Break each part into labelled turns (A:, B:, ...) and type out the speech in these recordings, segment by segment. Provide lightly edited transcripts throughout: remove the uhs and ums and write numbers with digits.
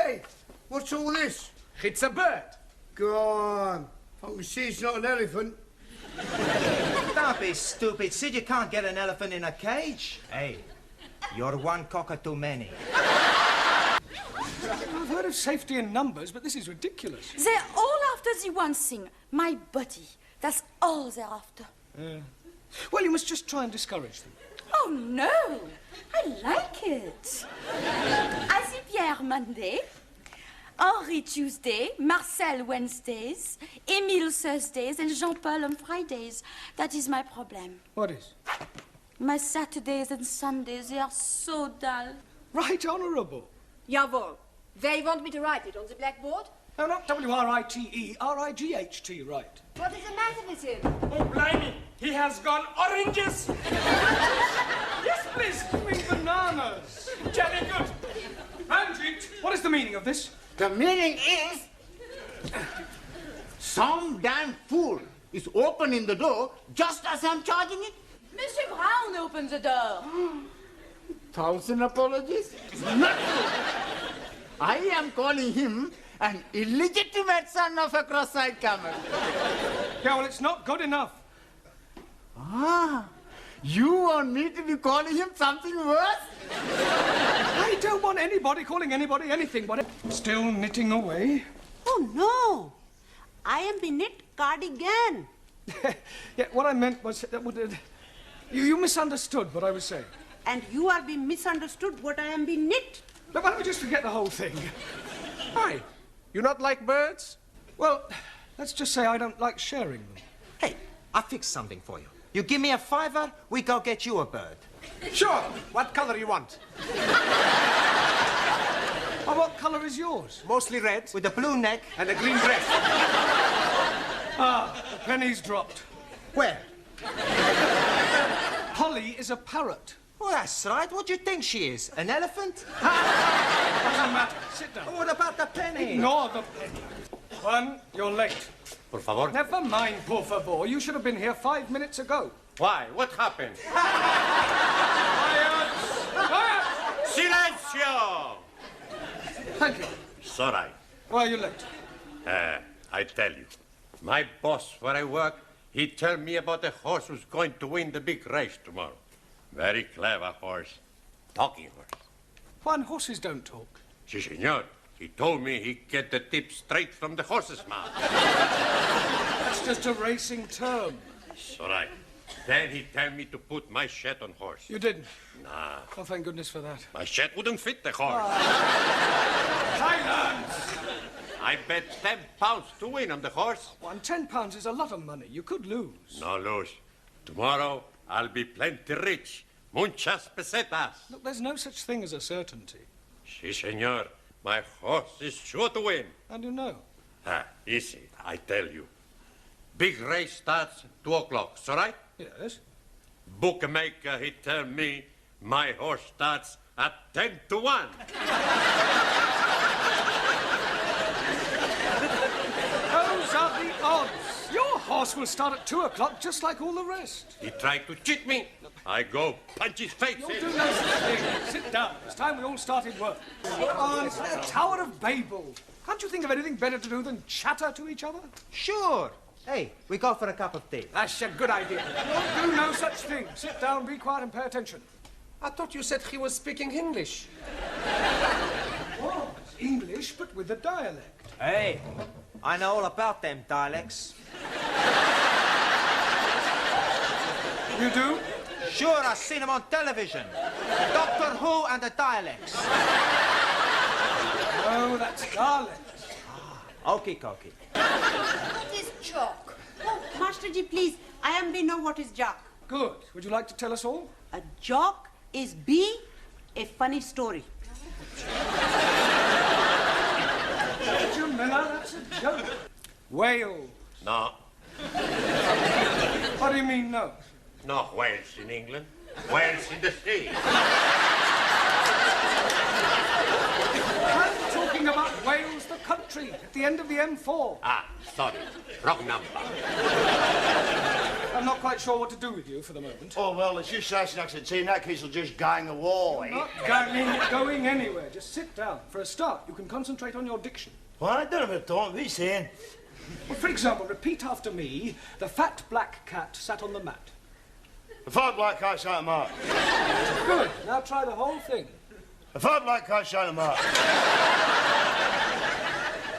A: Hey, what's all this?
B: It's a bird.
A: Go on. I can see it's not an elephant.
C: Don't be stupid, Sid. You can't get an elephant in a cage. Hey, you're one cocker too many.
B: I've heard of safety in numbers, but this is ridiculous.
D: They're all after the one thing, my body. That's all they're after.
B: Well, you must just try and discourage them.
D: Oh, no. I like it. Asie-Pierre Monday, Henri Tuesday, Marcel Wednesdays, Emile Thursdays, and Jean-Paul on Fridays. That is my problem.
B: What is?
D: My Saturdays and Sundays, they are so dull.
B: Right honourable.
E: Jawohl. They want me to write it on the blackboard?
B: No, not W-R-I-T-E, R-I-G-H-T, right.
E: What is the matter with him?
F: Oh, blimey, he has gone oranges.
B: Yes, please, give me bananas.
F: Jolly good.
B: Ranjit, what is the meaning of this?
G: The meaning is... some damn fool is opening the door just as I'm charging it.
D: Monsieur Brown opened the door.
G: 1,000 apologies. Not true. I am calling him an illegitimate son of a cross-eyed camel.
B: Yeah, well, it's not good enough.
G: Ah, you want me to be calling him something worse?
B: I don't want anybody calling anybody anything but... Still knitting away?
H: Oh, no. I am the knit cardigan.
B: Yeah, what I meant was... you misunderstood what I was saying.
H: And you are being misunderstood what I am being knit.
B: Now, why don't we just forget the whole thing?
F: Why? You not like birds?
B: Well, let's just say I don't like sharing them.
C: Hey, I'll fix something for you. You give me a $5, we go get you a bird.
F: Sure. What color you want?
B: Oh, what colour is yours?
F: Mostly red.
C: With a blue neck.
F: And a green dress.
B: Ah, the penny's dropped.
C: Where?
B: Polly is a parrot.
C: Oh, that's right. What do you think she is? An elephant?
B: Doesn't matter. Sit down.
C: What about the penny?
B: Ignore the penny. Juan, you're late.
F: Por favor.
B: Never mind, por favor. You should have been here 5 minutes ago.
F: Why? What happened?
B: Quiet! Quiet!
F: Silencio!
B: Thank you.
F: It's all right.
B: Why are you late?
F: I tell you. My boss where I work, he tell me about a horse who's going to win the big race tomorrow. Very clever horse. Talking horse.
B: Juan, horses don't talk.
F: Si, senor. He told me he get the tip straight from the horse's mouth.
B: That's just a racing term.
F: It's all right. Then he tell me to put my shed on horse.
B: You didn't?
F: Nah.
B: Oh, thank goodness for that.
F: My shed wouldn't fit the horse.
B: Silence!
F: I bet £10 to win on the horse.
B: Juan, £10 is a lot of money. You could lose.
F: No lose. Tomorrow, I'll be plenty rich. Muchas pesetas.
B: Look, there's no such thing as a certainty.
F: Si, senor. My horse is sure to win.
B: How do you know?
F: Easy, I tell you. Big race starts 2 o'clock, all right?
B: Yes.
F: Bookmaker, he tell me my horse starts at 10 to 1.
B: Those are the odds. Your horse will start at 2 o'clock just like all the rest.
F: He tried to cheat me. I go punch his face
B: You'll
F: in.
B: do no such thing. Sit down. It's time we all started work. Oh, it's the Tower of Babel. Can't you think of anything better to do than chatter to each other?
C: Sure. Hey, we go for a cup of tea.
B: That's a good idea. Don't do no such thing. Sit down, be quiet, and pay attention.
F: I thought you said he was speaking English.
B: Oh, it's English, but with a dialect.
C: Hey, I know all about them dialects.
B: You do?
C: Sure, I've seen them on television. Doctor Who and the dialects.
B: Oh, that's dialects.
C: Okie dokie.
E: What is chalk?
H: Oh, Master Ji, please. I am be know what is jock.
B: Good. Would you like to tell us all?
H: A jock is be a funny story.
B: Major Miller, that's a joke. Wales.
F: No,
B: What do you mean, no?
F: no whales in England. Whales in the sea.
B: I'm talking about Wales, the country, at the end of the M4.
F: Sorry. Wrong number.
B: I'm not quite sure what to do with you for the moment.
A: Oh, well, it's just Sassenachs and in that case, we'll just gang the wall, eh?
B: Not going anywhere. Just sit down. For a start, you can concentrate on your diction.
A: What? I don't know what you're saying.
B: Well, for example, repeat after me. The fat black cat sat on the mat.
A: The fat black cat sat on the mat.
B: Good. Now try the whole thing.
A: The fat black cat sat on the mat.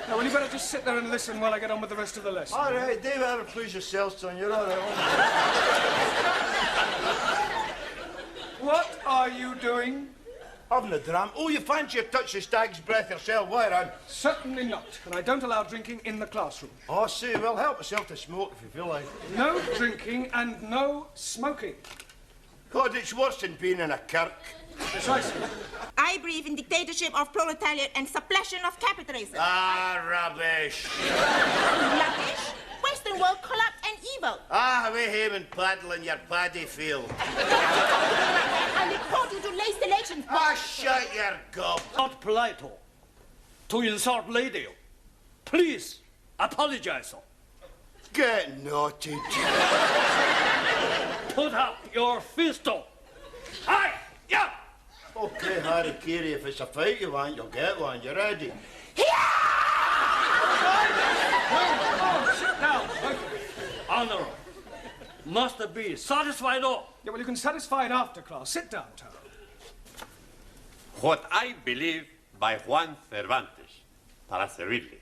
B: Now, well, you better just sit there and listen while I get on with the rest of the lesson.
A: All right, David, ever please yourself, son. You're all right.
B: What are you doing?
A: Having a dram. Oh, you fancy a touch of stag's breath yourself? Why, Ron?
B: Certainly not. And I don't allow drinking in the classroom.
A: Oh, see, well, help yourself to smoke if you feel like.
B: No drinking and no smoking.
A: God, it's worse than being in a kirk.
B: Precisely.
I: I believe in dictatorship of proletariat and suppression of capitalism.
A: Ah, rubbish.
I: Rubbish? Western world corrupt and evil.
A: Ah, we haven't paddle in your paddy field.
I: I report you to late elections.
A: Ah, shut your gob.
J: Not polite to insult lady. Please apologize.
A: Get naughty.
J: Put up your fist. Aye, yeah.
A: Okay, Harry Carey, if it's a fight you want, you'll get one. You ready?
B: Oh, sit down.
J: Honor must be satisfied.
B: Yeah, well, you can satisfy it after class. Sit down, Taro.
F: What I believe by Juan Cervantes, para servirle.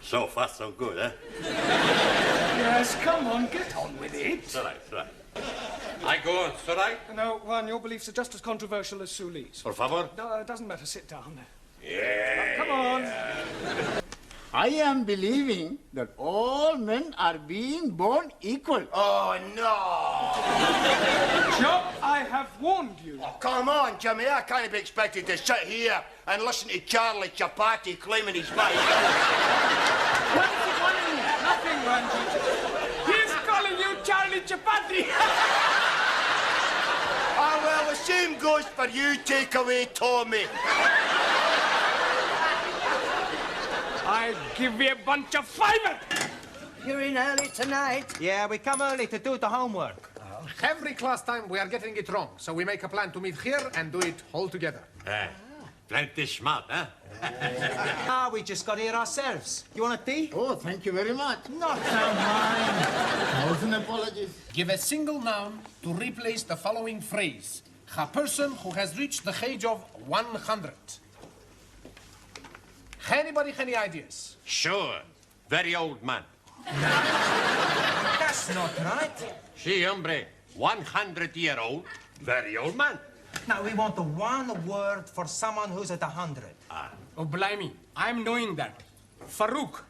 F: So far, so good, eh?
B: Yes, come on, get on with it.
F: It's all right, it's all right. I go on, it's all right?
B: No, Juan, your beliefs are just as controversial as Sully's.
F: Por favor.
B: No, it doesn't matter. Sit down.
F: Yeah.
B: Come on.
G: I am believing that all men are being born equal.
A: Oh, no.
B: Joe, I have warned you.
A: Oh, come on, Jimmy. I can't be expected to sit here and listen to Charlie Chapati claiming he's mine.
B: What is he calling me? Nothing, Ranji. He's calling you Charlie Chapati.
A: Ah, well, the same goes for you, takeaway Tommy.
B: I'll give you a bunch of fiber.
C: You're in early tonight. Yeah, we come early to do the homework.
K: Every class time we are getting it wrong, so we make a plan to meet here and do it all together.
F: Plenty smart, huh?
C: We just got here ourselves. You want a tea?
G: Oh, thank you very much.
C: Not so mine.
G: 1,000 apologies.
K: Give a single noun to replace the following phrase. A person who has reached the age of 100. Anybody any ideas?
F: Sure. Very old man.
C: That's not right.
F: Si, hombre. 100-year-old. Very old man.
C: Now, we want the one word for someone who's at 100.
K: Oh, blimey. I'm knowing that. Farouk.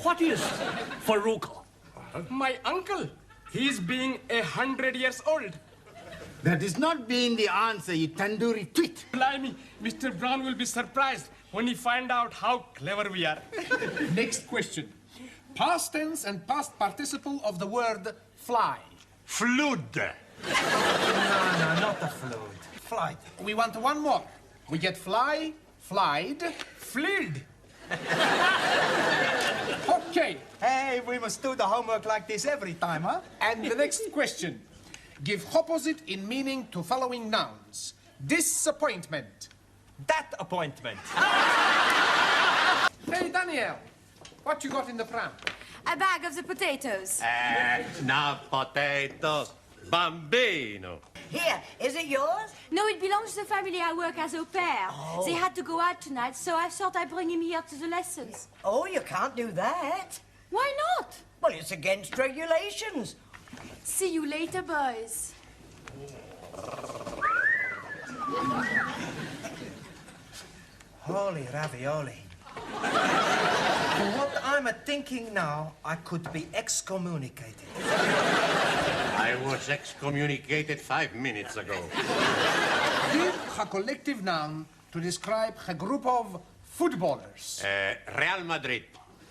J: What is Farouk?
K: My uncle. He's being 100 years old.
G: That is not being the answer, you tandoori tweet.
K: Blimey, Mr. Brown will be surprised when he find out how clever we are. Next question. Past tense and past participle of the word fly.
F: Flood.
C: No, not the flood. Flight.
K: We want one more. We get fly, flied, fleed. Okay.
C: Hey, we must do the homework like this every time, huh?
K: And the next question. Give opposite in meaning to following nouns. Disappointment.
C: That appointment.
K: Hey, Daniel. What you got in the pram?
D: A bag of the potatoes.
F: Now potatoes. Bambino.
I: Here, is it yours?
D: No, it belongs to the family I work as au pair.
I: Oh.
D: They had to go out tonight, so I thought I'd bring him here to the lessons.
I: Oh, you can't do that.
D: Why not?
I: Well, it's against regulations.
D: See you later, boys.
C: Holy ravioli. For what I'm thinking now, I could be excommunicated.
F: I was excommunicated 5 minutes ago.
K: Give a collective noun to describe a group of footballers.
F: Real Madrid.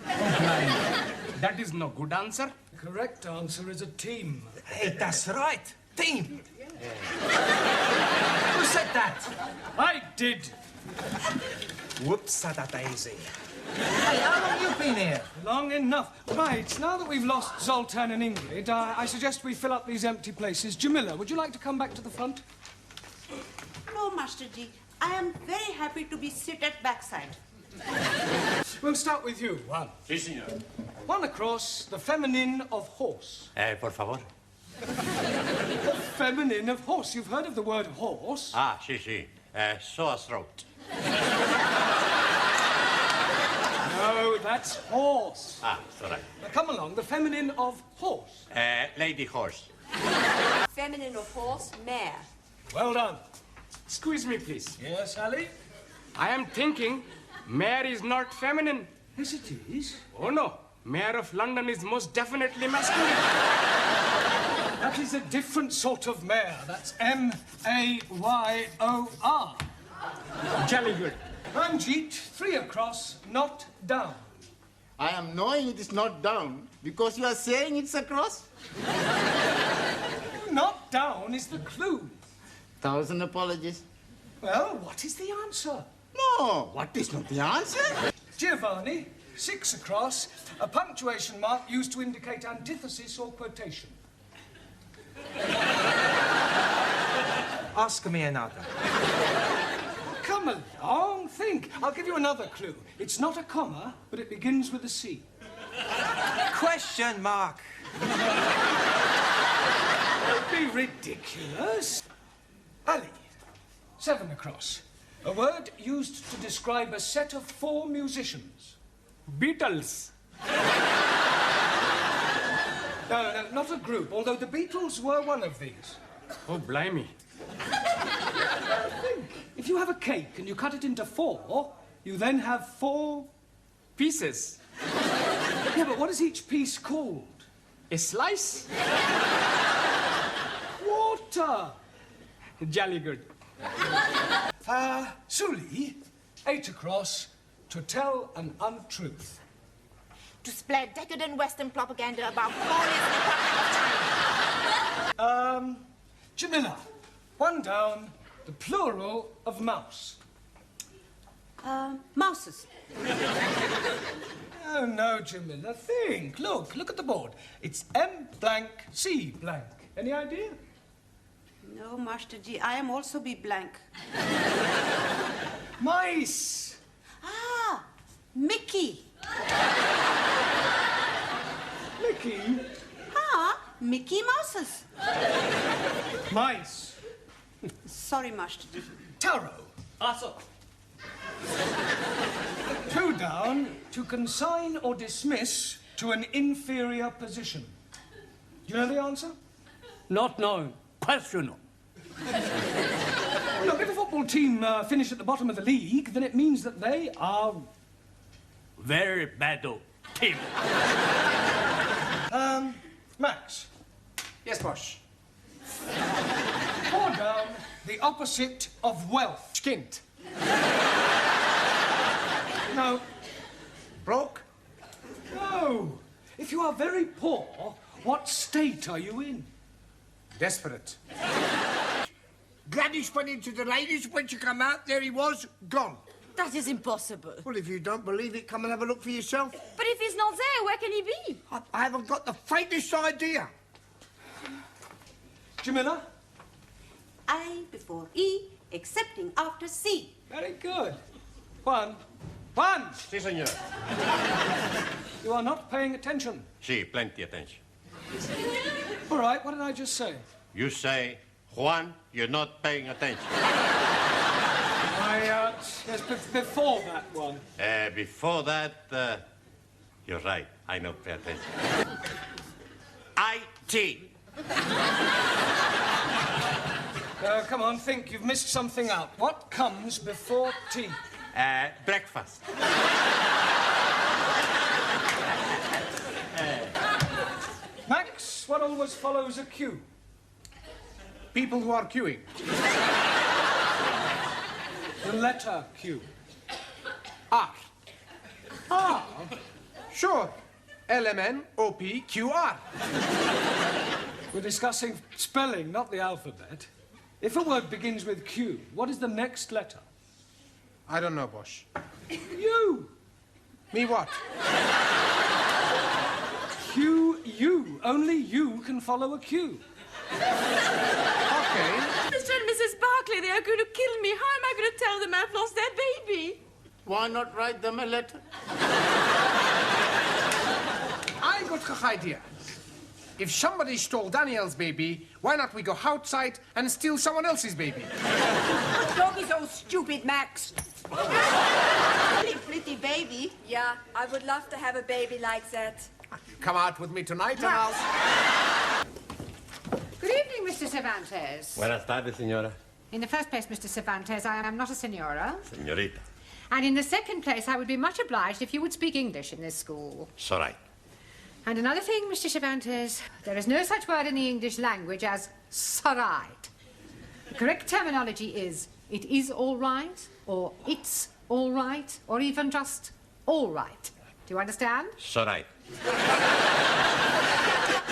K: That is no good answer.
B: The correct answer is a team.
C: Hey, that's right. Team. Who said that?
B: I did.
C: Whoops, a daisy. Hey, how long you been here?
B: Long enough. Right, now that we've lost Zoltan and Ingrid, I suggest we fill up these empty places. Jamila, would you like to come back to the front?
H: No, Master Ji. I am very happy to be seated backside.
B: We'll start with you. One.
F: Si, senor.
B: One across, the feminine of horse.
F: Por favor.
B: The feminine of horse. You've heard of the word horse?
F: Ah, si. Sore throat.
B: No, that's horse.
F: Ah, it's all right.
B: Now come along, the feminine of horse.
F: Lady horse.
E: Feminine of horse, mare.
B: Well done.
K: Squeeze me, please.
B: Yes, Ali?
K: I am thinking mayor is not feminine.
B: Yes, it is.
K: Oh, no. Mayor of London is most definitely masculine.
B: That is a different sort of mare. That's M-A-Y-O-R.
K: Jolly good.
B: Ranjit, 3 across, not down.
G: I am knowing it is not down because you are saying it's across.
B: Not down is the clue.
G: 1,000 apologies.
B: Well, what is the answer?
G: No, what is not the answer?
B: Giovanni, 6 across, a punctuation mark used to indicate antithesis or quotation.
C: Ask me another.
B: Come along, think. I'll give you another clue. It's not a comma, but it begins with a C.
C: Question mark.
B: Don't be ridiculous. Ali, 7 across. A word used to describe a set of 4 musicians.
K: Beatles.
B: No, not a group, although the Beatles were one of these.
K: Oh, blimey.
B: Think. If you have a cake and you cut it into 4, you then have 4...
K: Pieces.
B: Yeah, but what is each piece called?
K: A slice.
B: Water.
K: Jolly good.
B: Suli, 8 across, to tell an untruth.
I: To spread decadent Western propaganda about glorious Republic of China.
B: Jamila, 1 down, the plural of mouse.
H: Mouses.
B: Oh, no, Jamila, think. Look at the board. It's M blank, C blank. Any idea?
H: No, Master Ji. I am also be blank.
B: Mice.
H: Ah, Mickey.
B: Mickey.
H: Ah, Mickey Mouses.
B: Mice.
H: Sorry, Master Ji.
B: Taro.
J: Also.
B: 2 down, to consign or dismiss to an inferior position. Do you know the answer?
J: Not known. Questionable.
B: Look, if a football team finish at the bottom of the league, then it means that they are...
J: Very bad team.
B: Max.
K: Yes, boss.
B: 4 down, the opposite of wealth.
K: Skint.
B: No.
K: Broke.
B: No. If you are very poor, what state are you in?
K: Desperate.
A: Gladys went into the ladies. When she come out, there he was, gone.
D: That is impossible.
A: Well, if you don't believe it, come and have a look for yourself.
D: But if he's not there, where can he be?
A: I haven't got the faintest idea.
B: Jamila?
H: I before E, excepting after C.
B: Very good. 1.
F: Si, senor.
B: You are not paying attention.
F: Si, plenty attention.
B: All right, what did I just say?
F: You say, Juan, you're not paying attention.
B: Yes, before that one.
F: Before that, you're right. I don't pay attention. IT.
B: Come on, think. You've missed something out. What comes before tea?
F: Breakfast.
B: Max, what always follows a queue?
K: People who are queuing.
B: The letter Q.
K: R.
B: Ah,
K: Sure. LMNOPQR.
B: we're discussing spelling, not the alphabet. If a word begins with Q, what is the next letter?
K: I don't know, boss.
B: U.
K: Me what?
B: Cue you. Only you can follow a cue.
K: Okay.
D: Mr. and Mrs. Barclay, they are going to kill me. How am I going to tell them I've lost their baby?
G: Why not write them a letter?
K: I got an idea. If somebody stole Daniel's baby, why not we go outside and steal someone else's baby?
E: Don't be so stupid, Max.
H: Pretty baby.
E: Yeah, I would love to have a baby like that.
K: Come out with me tonight and I'll...
L: Good evening, Mr. Cervantes.
F: Buenas tardes, señora.
L: In the first place, Mr. Cervantes, I am not a senora.
F: Señorita.
L: And in the second place, I would be much obliged if you would speak English in this school.
F: It's all right.
L: And another thing, Mr. Cervantes, there is no such word in the English language as "sorright." The correct terminology is "it is all right," or "it's all right," or even just "all right." Do you understand?
F: It's all right.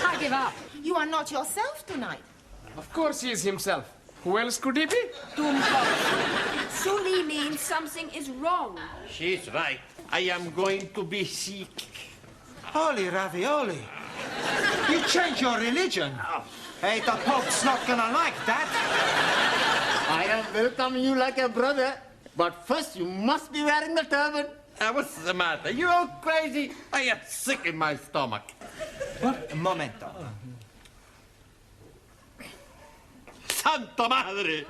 L: I give up.
I: You are not yourself tonight.
K: Of course he is himself. Who else could he be?
E: Sully means something is wrong.
F: She's right. I am going to be sick.
C: Holy ravioli. You change your religion. Hey, the Pope's not gonna like that.
G: I am welcoming you like a brother, but first you must be wearing the turban.
F: What's the matter? You all crazy? I am sick in my stomach.
C: What? Un momento.
F: Santa Madre!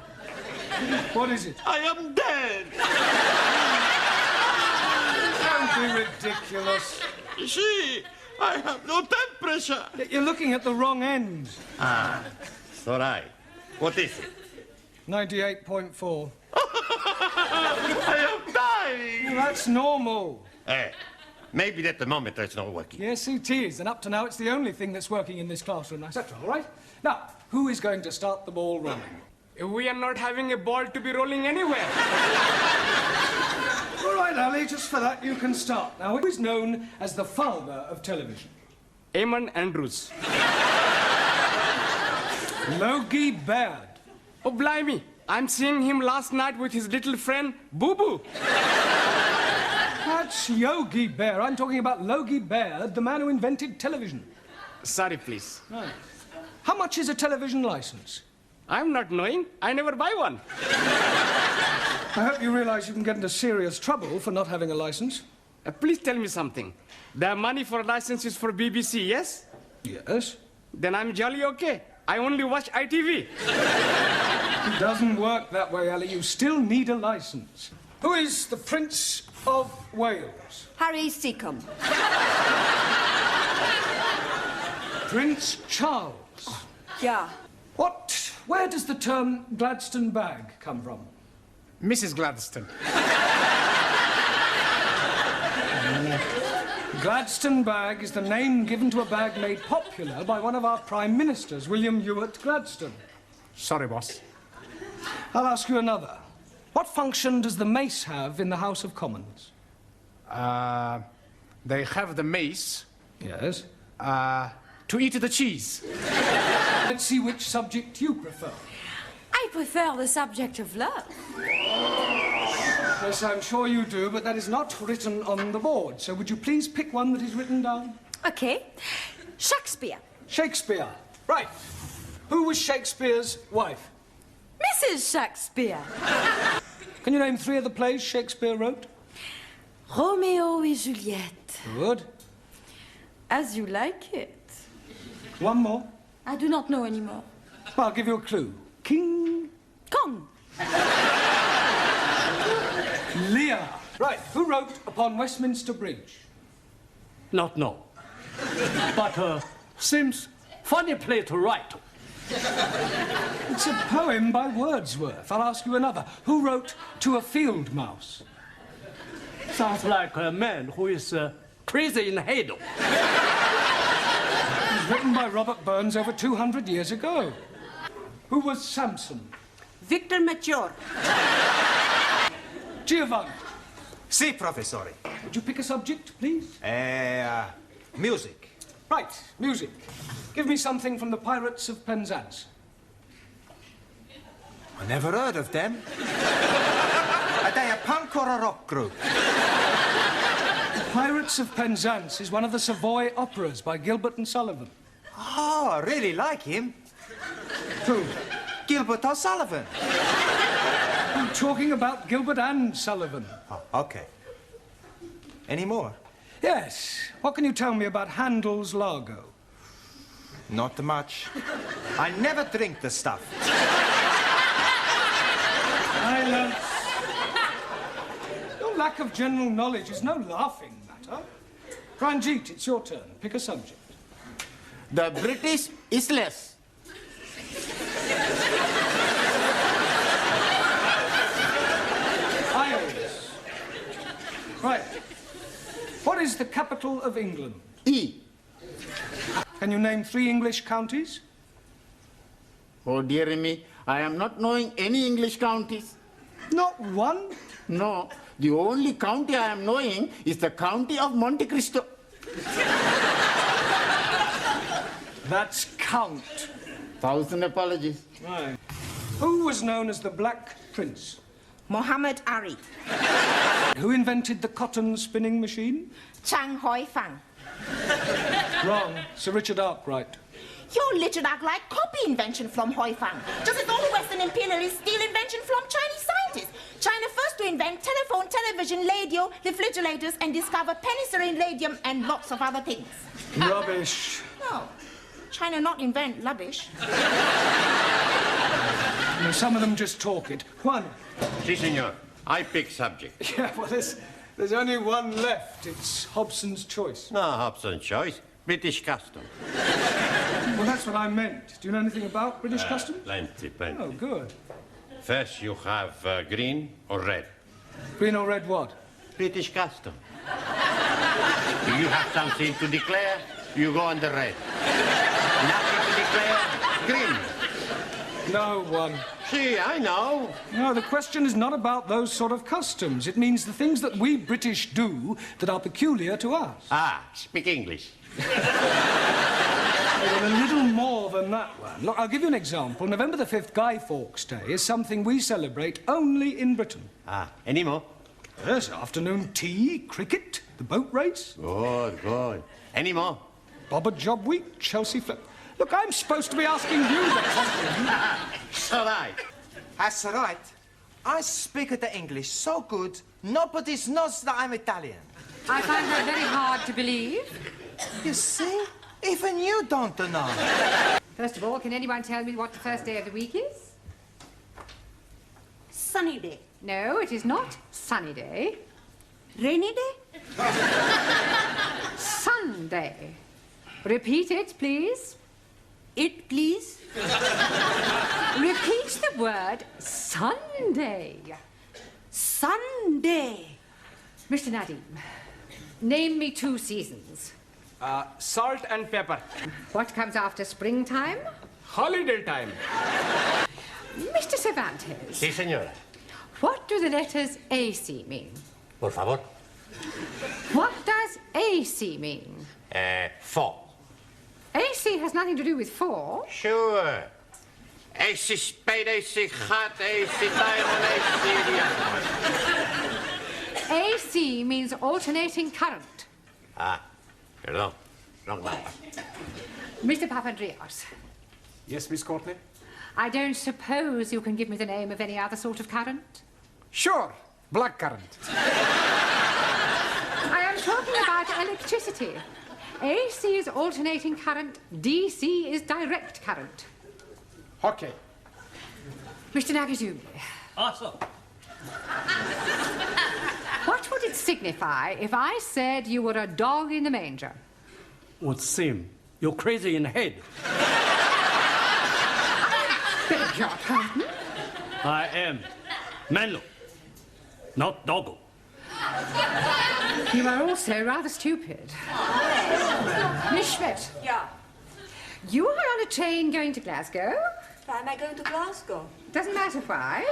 B: What is it?
F: I am dead!
B: Don't be ridiculous.
F: See, I have no temperature.
B: You're looking at the wrong end.
F: It's all right. What is it?
B: 98.4.
F: I am dying!
B: That's normal.
F: Hey, maybe the thermometer is not working.
B: Yes, it is. And up to now, it's the only thing that's working in this classroom, etc. All right? Now, who is going to start the ball rolling? We are not having a ball to be rolling anywhere. All right, Ali, just for that, you can start. Now, who is known as the father of television?
J: Eamon Andrews.
B: Logie Baird.
J: Oh, blimey. I'm seeing him last night with his little friend, Boo Boo.
B: That's Yogi Bear. I'm talking about Logie Baird, the man who invented television.
J: Sorry, please.
B: Right. How much is a television license?
J: I'm not knowing. I never buy one.
B: I hope you realize you can get into serious trouble for not having a license.
J: Please tell me something. The money for license is for BBC, yes?
B: Yes.
J: Then I'm jolly okay. I only watch ITV.
B: It doesn't work that way, Ali. You still need a license. Who is the Prince of Wales?
E: Harry Seacombe.
B: Prince Charles.
E: Yeah.
B: Where does the term Gladstone bag come from?
K: Mrs. Gladstone.
B: Gladstone bag is the name given to a bag made popular by one of our prime ministers, William Ewart Gladstone.
K: Sorry, boss.
B: I'll ask you another. What function does the mace have in the House of Commons?
K: They have the mace.
B: Yes.
K: To eat the cheese.
B: Let's see which subject you prefer.
D: I prefer the subject of love.
B: Yes, I'm sure you do, but that is not written on the board. So would you please pick one that is written down?
D: Okay. Shakespeare.
B: Shakespeare. Right. Who was Shakespeare's wife?
D: Mrs. Shakespeare.
B: Can you name 3 of the plays Shakespeare wrote?
D: Romeo et Juliet.
B: Good.
D: As you like it.
B: One more.
D: I do not know anymore.
B: Well, I'll give you a clue. King
D: Kong.
B: Lear. Right. Who wrote Upon Westminster Bridge?
J: Not know. But, seems funny play to write.
B: It's a poem by Wordsworth. I'll ask you another. Who wrote To a Field Mouse?
J: Sounds like a man who is crazy in the head.
B: It was written by Robert Burns over 200 years ago. Who was Samson?
H: Victor Mature.
B: Giovanni.
C: Si, professore.
B: Would you pick a subject, please?
C: Music.
B: Right, music. Give me something from the Pirates of Penzance.
C: I never heard of them. Are they a punk or a rock group?
B: Pirates of Penzance is one of the Savoy operas by Gilbert and Sullivan.
C: Oh, I really like him.
B: Who?
C: Gilbert O'Sullivan.
B: I'm talking about Gilbert and Sullivan.
C: Oh, okay. Any more?
B: Yes. What can you tell me about Handel's Largo?
C: Not much. I never drink the stuff.
B: Silence. Your lack of general knowledge is no laughing matter. Ranjit, it's your turn. Pick a subject.
G: The British Isles.
B: Isles. Right. What is the capital of England?
G: E.
B: Can you name 3 English counties?
G: Oh, dear me, I am not knowing any English counties.
B: Not one?
G: No, the only county I am knowing is the county of Monte Cristo.
B: That's Count.
G: 1,000 apologies.
B: Right. Who was known as the Black Prince?
I: Muhammad Ali.
B: Who invented the cotton spinning machine?
I: Chang Hoi Fang.
B: Wrong. Sir Richard Arkwright.
I: Your Richard Arkwright copy invention from Hoi Fang. Just as all Western imperialists steal invention from Chinese scientists. China first to invent telephone, television, radio, refrigerators, and discover penicillin, radium, and lots of other things.
B: Rubbish.
I: No. China not invent rubbish.
B: Some of them just talk it. Juan.
F: Si, senor. I pick subject.
B: Yeah, well, there's only one left. It's Hobson's choice.
F: No Hobson's choice. British custom.
B: Well, that's what I meant. Do you know anything about British customs?
F: Plenty.
B: Oh, good.
F: First, you have green or red.
B: Green or red what?
F: British custom. If you have something to declare, you go on the red. Nothing to declare, green.
B: No one.
F: See, I know.
B: No, the question is not about those sort of customs. It means the things that we British do that are peculiar to us.
F: Ah, speak English.
B: Well, a little more than that one. Look, I'll give you an example. November the 5th, Guy Fawkes Day, is something we celebrate only in Britain.
F: Ah, any more?
B: Yes, afternoon tea, cricket, the boat race.
F: Good. Any more?
B: Bobber Job Week, Chelsea Flip. Look, I'm supposed to be asking you the question.
F: So right.
C: That's right. I speak the English so good, nobody knows that I'm Italian.
L: I find that very hard to believe.
C: You see? Even you don't know.
L: First of all, can anyone tell me what the first day of the week is?
H: Sunny day.
L: No, it is not sunny day.
H: Rainy day?
L: Sunday. Repeat it, please.
H: It, please?
L: Repeat the word Sunday.
H: Sunday.
L: Mr. Nadim, name me 2 seasons.
J: Salt and pepper.
L: What comes after springtime?
J: Holiday time.
L: Mr. Cervantes.
F: Si, senora.
L: What do the letters AC mean?
F: Por favor.
L: What does AC mean?
F: 4.
L: AC has nothing to do with 4.
F: Sure. AC spade, AC hot, AC diamond, AC...
L: AC means alternating current.
F: Ah, perdón. Wrong number.
L: Mr. Papandreou.
J: Yes, Miss Courtney?
L: I don't suppose you can give me the name of any other sort of current?
J: Sure. Black currant.
L: I am talking about electricity. AC is alternating current, DC is direct current.
J: Okay.
L: Mr. Nagasumi.
M: Awesome.
L: What would it signify if I said you were a dog in the manger?
M: Would seem you're crazy in the head.
L: Beg your pardon?
M: I am Menlo, not Doggo.
L: You are also rather stupid. Miss Schmidt.
E: Yeah.
L: You are on a train going to Glasgow?
E: Why am I going to Glasgow?
L: Doesn't matter why.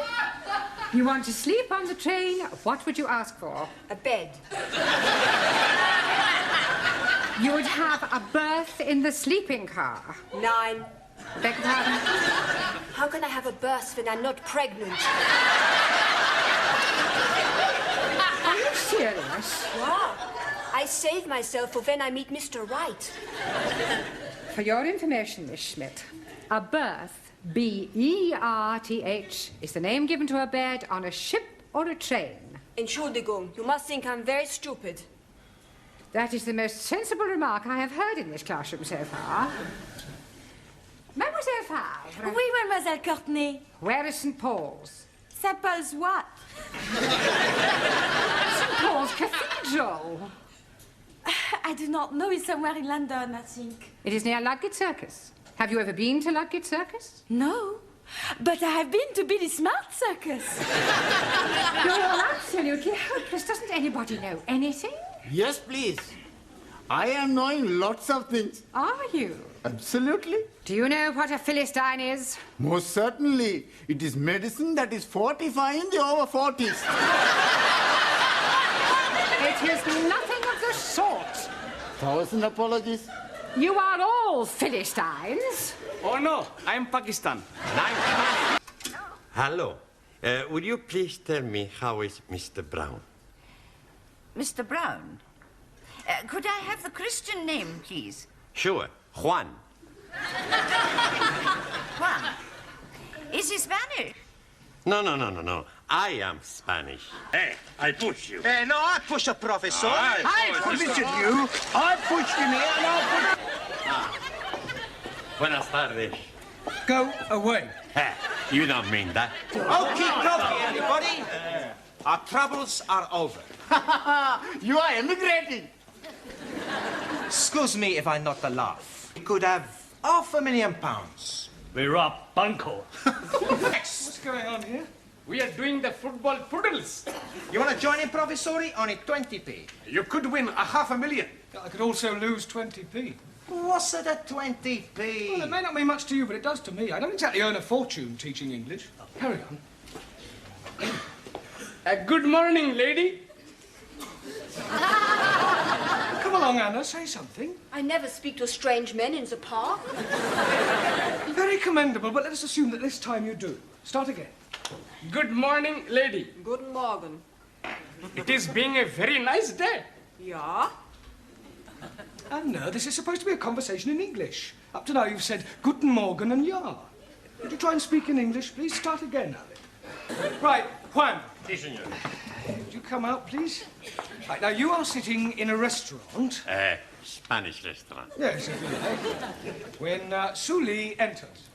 L: You want to sleep on the train, what would you ask for?
E: A bed.
L: You would have a berth in the sleeping car.
E: 9.
L: Beg your pardon?
E: How can I have a berth when I'm not pregnant?
L: Are you serious?
E: Wow. I save myself for when I meet Mr. Right.
L: For your information, Miss Schmidt, a berth, B-E-R-T-H, is the name given to a bed on a ship or a train.
E: Entschuldigung, you must think I'm very stupid.
L: That is the most sensible remark I have heard in this classroom so far. Mademoiselle Favre.
D: Oui, Mademoiselle Courtney.
L: Where is St. Paul's?
D: St. Paul's what?
L: St. Paul's Cathedral.
D: I do not know. It's somewhere in London, I think.
L: It is near Ludgate Circus. Have you ever been to Ludgate Circus?
D: No. But I have been to Billy Smart Circus.
L: You're all absolutely hopeless. Doesn't anybody know anything?
G: Yes, please. I am knowing lots of things.
L: Are you?
G: Absolutely.
L: Do you know what a Philistine is?
G: Most certainly. It is medicine that is fortifying the over 40s.
L: It is nothing of the sort.
G: 1,000 apologies.
L: You are all Philistines.
J: Oh no, I'm Pakistan.
F: Hello. Would you please tell me how is Mr. Brown?
N: Mr. Brown? Could I have the Christian name, please?
F: Sure, Juan.
N: Juan. Is he Spanish?
F: No. I am Spanish.
A: Hey, I push you.
C: Hey, no, I push a professor.
A: I
C: push
A: pushed
C: you. I pushed him here and I
F: Buenas tardes.
B: Go away.
F: You don't mean that.
C: Okie dokie, everybody. Our troubles are over.
G: You are emigrating.
C: Excuse me if I not the laugh. We could have £500,000.
M: We rob Bunko.
B: What's going on here?
J: We are doing the football poodles.
C: You want to join in, Professori? Only 20p.
B: You could win $500,000. I could also lose 20p.
C: What's it at 20p?
B: Well, it may not mean much to you, but it does to me. I don't exactly earn a fortune teaching English. Carry on.
J: Good morning, lady.
B: Come along, Anna, say something.
E: I never speak to strange men in the park.
B: Very commendable, but let us assume that this time you do. Start again.
J: Good morning, lady.
E: Guten Morgen.
J: It is being a very nice day.
E: Ja?
B: Anna, this is supposed to be a conversation in English. Up to now you've said Guten Morgen and Ja. Would you try and speak in English, please? Start again, Alec. Right, Juan.
F: Si, senor.
B: Would you come out, please? Right, now you are sitting in a restaurant.
F: Spanish restaurant.
B: Yes, if you like. When Suli enters.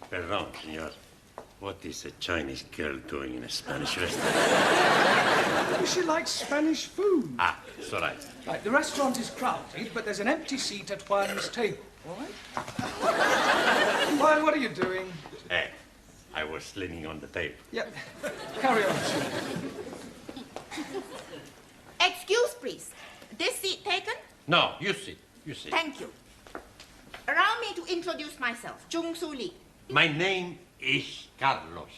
F: Perdón, senor. What is a Chinese girl doing in a Spanish restaurant?
B: She likes Spanish food.
F: It's all right.
B: Right, the restaurant is crowded, but there's an empty seat at Juan's table, all right? Juan, what are you doing?
F: I was leaning on the table.
B: Yep. Carry on, Suli.
I: Excuse, please. This seat taken?
F: No, you sit. You sit.
I: Thank you. Allow me to introduce myself. Jung Soo Lee.
F: My name is Carlos.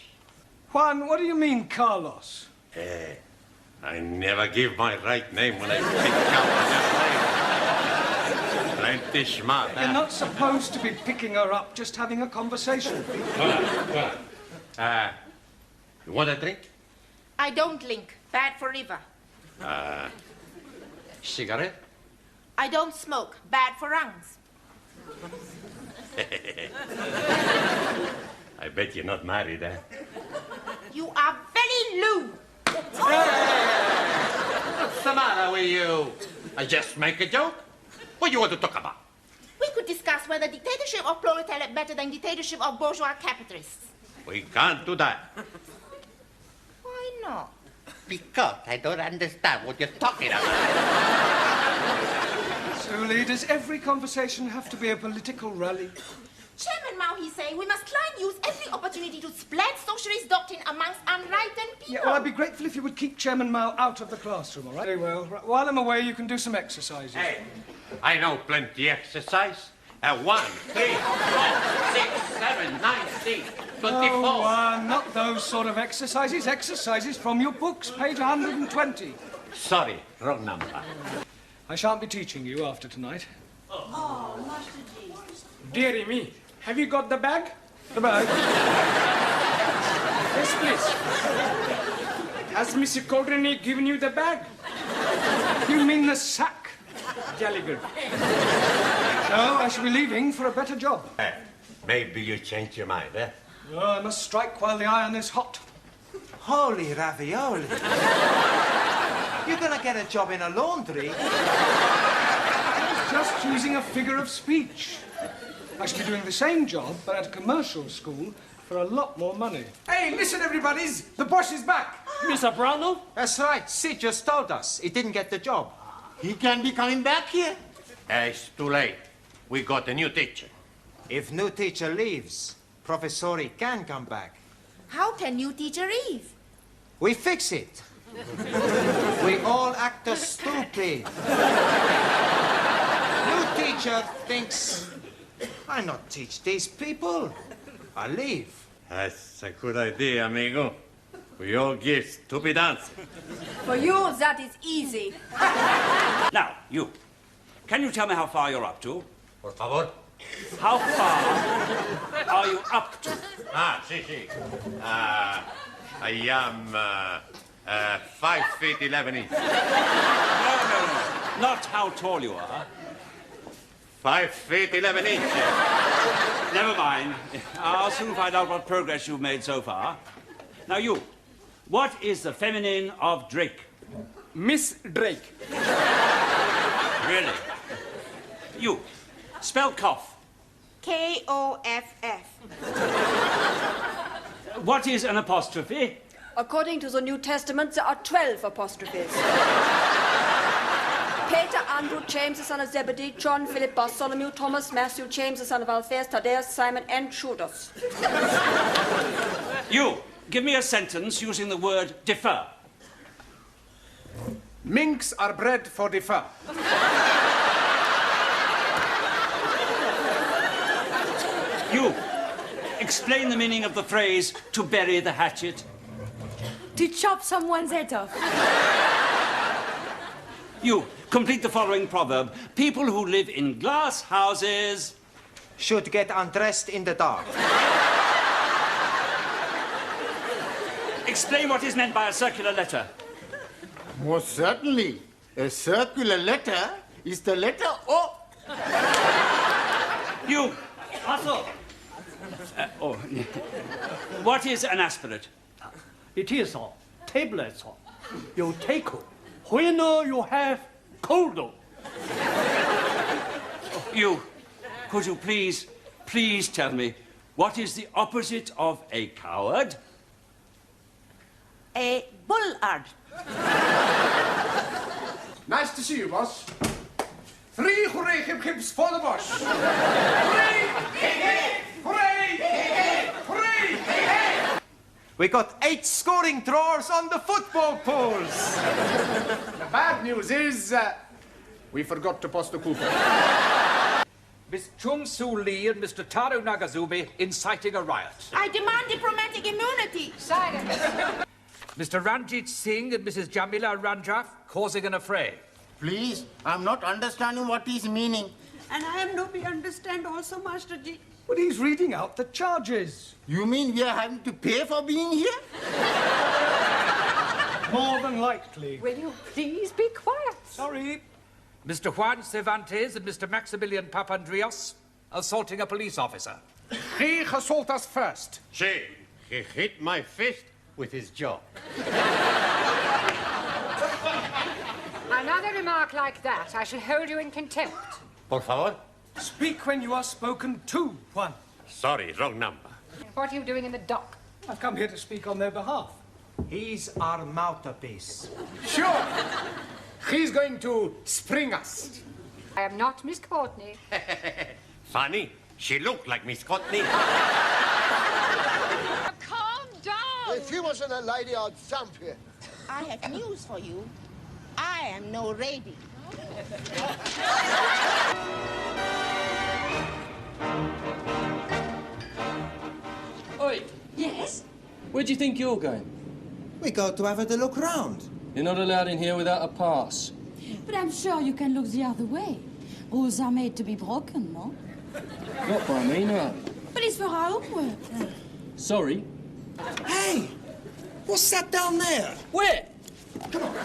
B: Juan, what do you mean, Carlos?
F: I never give my right name when I pick up my name. Plenty smart,
B: You're not supposed to be picking her up, just having a conversation.
F: You want a drink?
I: I don't link. Bad for liver.
F: Cigarette?
I: I don't smoke. Bad for lungs.
F: I bet you're not married, eh?
I: You are very lewd.
F: What's the matter with you? I just make a joke. What do you want to talk about?
I: We could discuss whether dictatorship of proletariat better than dictatorship of bourgeois capitalists.
F: We can't do that.
I: Why not?
F: Because I don't understand what you're talking about.
B: Suli, does every conversation have to be a political rally?
I: Chairman Mao, he say, we must try and use every opportunity to spread socialist doctrine amongst unenlightened people.
B: Yeah, well, I'd be grateful if you would keep Chairman Mao out of the classroom, all right? Very well. Right, while I'm away, you can do some exercises.
F: Hey, I know plenty exercise. 1, 3, 4, 6, 7, 9, 10, 24.
B: Not those sort of exercises. Exercises from your books, page 120.
F: Sorry, wrong number.
B: I shan't be teaching you after tonight.
H: Oh, Master G.
J: Dearie me, have you got the bag?
B: The bag?
J: Yes, please. Has Mr. Courtney given you the bag?
B: You mean the sack?
J: Jolly good.
B: No, I shall be leaving for a better job.
F: Maybe you change your mind, eh?
B: Oh, I must strike while the iron is hot.
C: Holy ravioli. You're gonna get a job in a laundry?
B: Just using a figure of speech. I shall be doing the same job, but at a commercial school for a lot more money.
J: Hey, listen, everybody's. The boss is back.
M: Mr. Brownlow?
C: That's right. Sid just told us he didn't get the job.
G: He can be coming back here.
F: It's too late. We got a new teacher.
C: If new teacher leaves, Professori can come back.
I: How can new teacher leave?
C: We fix it. We all act as stupid. New teacher thinks, I not teach these people. I leave.
F: That's a good idea, amigo. We all give stupid answers.
E: For you, that is easy.
O: Now, you. Can you tell me how far you're up to?
F: Por favor.
O: How far are you up to?
F: Sí. I am 5 feet 11 inches.
O: No. Not how tall you are.
F: 5 feet 11 inches.
O: Never mind. I'll soon find out what progress you've made so far. Now, you. What is the feminine of Drake?
J: Miss Drake.
O: Really? You. Spell cough.
H: Koff.
O: What is an apostrophe?
E: According to the New Testament, there are 12 apostrophes. Peter, Andrew, James, the son of Zebedee, John, Philip, Bartholomew, Thomas, Matthew, James, the son of Alphaeus, Thaddeus, Simon, and Judas.
O: You. Give me a sentence using the word defer.
K: Minks are bred for defer.
O: You. Explain the meaning of the phrase, to bury the hatchet.
D: To chop someone's head off.
O: You. Complete the following proverb. People who live in glass houses
C: should get undressed in the dark.
O: Explain what is meant by a circular letter.
G: Most certainly. A circular letter is the letter O.
O: You.
M: Also.
O: What is an aspirate?
M: It is a tablet you take when you have cold.
O: You. Could you please tell me what is the opposite of a coward?
H: A bullard.
K: Nice to see you, boss. 3 hooray hip-hips for the boss. Hooray! Hip-hip! Hooray! Hip-hip! Hooray! Hip-hip!
C: We got 8 scoring drawers on the football poles.
K: The bad news is, we forgot to post a coupon.
P: Miss Chung Soo Lee and Mr. Taro Nagazubi inciting a riot.
I: I demand diplomatic immunity.
L: Silence.
P: Mr. Ranjit Singh and Mrs. Jamila Ranjaf causing an affray.
G: Please, I'm not understanding what he's meaning. And I am nobody understand also, Master Ji.
B: But he's reading out the charges.
G: You mean we are having to pay for being here?
B: More than likely.
L: Will you please be quiet?
B: Sorry.
P: Mr. Juan Cervantes and Mr. Maximilian Papandreou assaulting a police officer.
K: He assaulted us first.
F: See, he hit my fist with his jaw.
L: Another remark like that, I shall hold you in contempt.
F: Por favor.
B: Speak when you are spoken to, Juan.
F: Sorry, wrong number.
L: What are you doing in the dock?
B: I've come here to speak on their behalf.
C: He's our mouthpiece.
K: Sure. He's going to spring us.
L: I am not Miss Courtney.
F: Funny. She looked like Miss Courtney.
Q: Calm down!
R: If you wasn't a lady, I'd thump you.
I: I have news for you. I am no lady.
S: Oi.
D: Yes?
S: Where do you think you're going?
R: We go to have a look round.
S: You're not allowed in here without a pass.
D: But I'm sure you can look the other way. Rules are made to be broken, no?
S: Not by me, no.
D: But it's for our homework.
S: Sorry.
R: Hey! What's that down there?
S: Where?
R: Come on.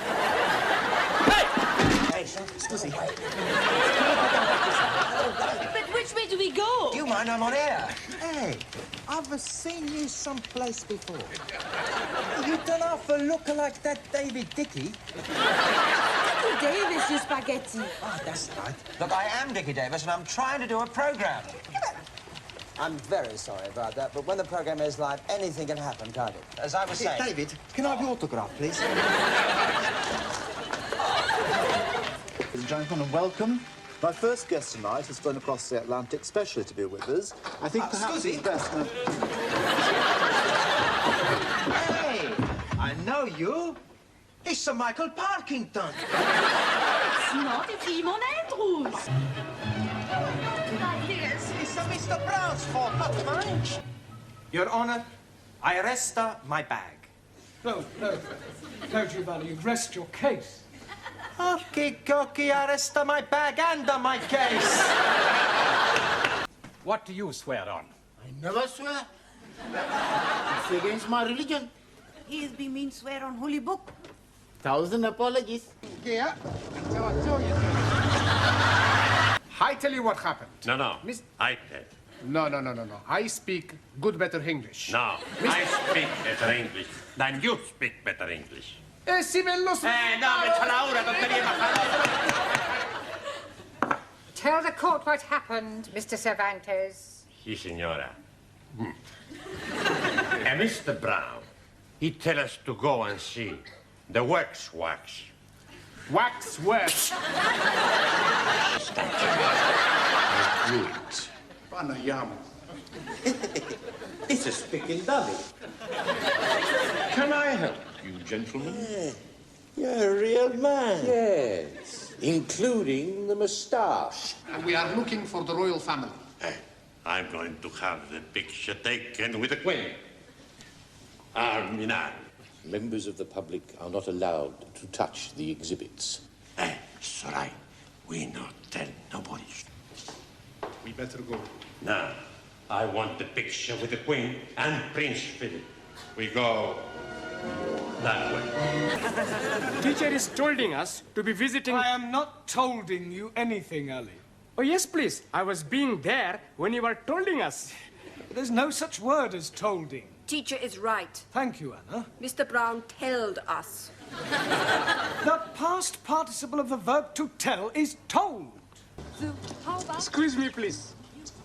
S: Hey!
C: Scusi.
D: But which way do we go?
C: Do you mind? I'm on air. Hey, I've seen you someplace before. You don't half look like that David Dickey.
D: Dickie Davis, you spaghetti.
C: Oh, that's right. Look, I am Dickie Davis, and I'm trying to do a programme.
R: I'm very sorry about that, but when the program is live, anything can happen, can't it?
C: As I was saying...
R: David, can I have your autograph, please?
T: Ladies and gentlemen, and welcome. My first guest tonight has flown across the Atlantic specially to be with us. I think perhaps it's best...
C: Hey, I know you. It's Sir Michael Parkington.
D: It's not, it's Simon Andrews.
C: Yes, it's Mr. Brown's fault, not mine. Your Honour, I arrest my bag.
B: No, Giovanni, you've rest your case.
C: Okie arrest my bag and my case.
P: What do you swear on?
G: I never swear. It's against my religion.
H: He has been mean swear on holy book.
G: 1,000 apologies.
K: Yeah. I tell you what happened.
F: No. I tell.
K: No. I speak good, better English.
F: No, I speak better English than you speak better English.
K: Si me lo
L: Tell the court what happened, Mr. Cervantes.
F: Si, signora. And Mr. Brown, he tell us to go and see the wax.
K: Wax works.
T: Ruined. Panayama. It's a speaking dummy.
F: Can I help you, gentlemen?
U: You're a real man. Yes, including the moustache.
K: We are looking for the royal family.
F: I'm going to have the picture taken with the Queen. Arm in arm.
U: Members of the public are not allowed to touch the exhibits.
F: It's all right. We not tell nobody.
K: We better go.
F: Now, I want the picture with the Queen and Prince Philip. We go that way.
J: Teacher is tolding us to be visiting...
B: I am not tolding you anything, Ali.
J: Oh, yes, please. I was being there when you were tolding us.
B: There's no such word as tolding.
E: Teacher is right.
B: Thank you, Anna.
E: Mr. Brown told us.
B: The past participle of the verb to tell is told.
D: So, how about...
J: Excuse me, please.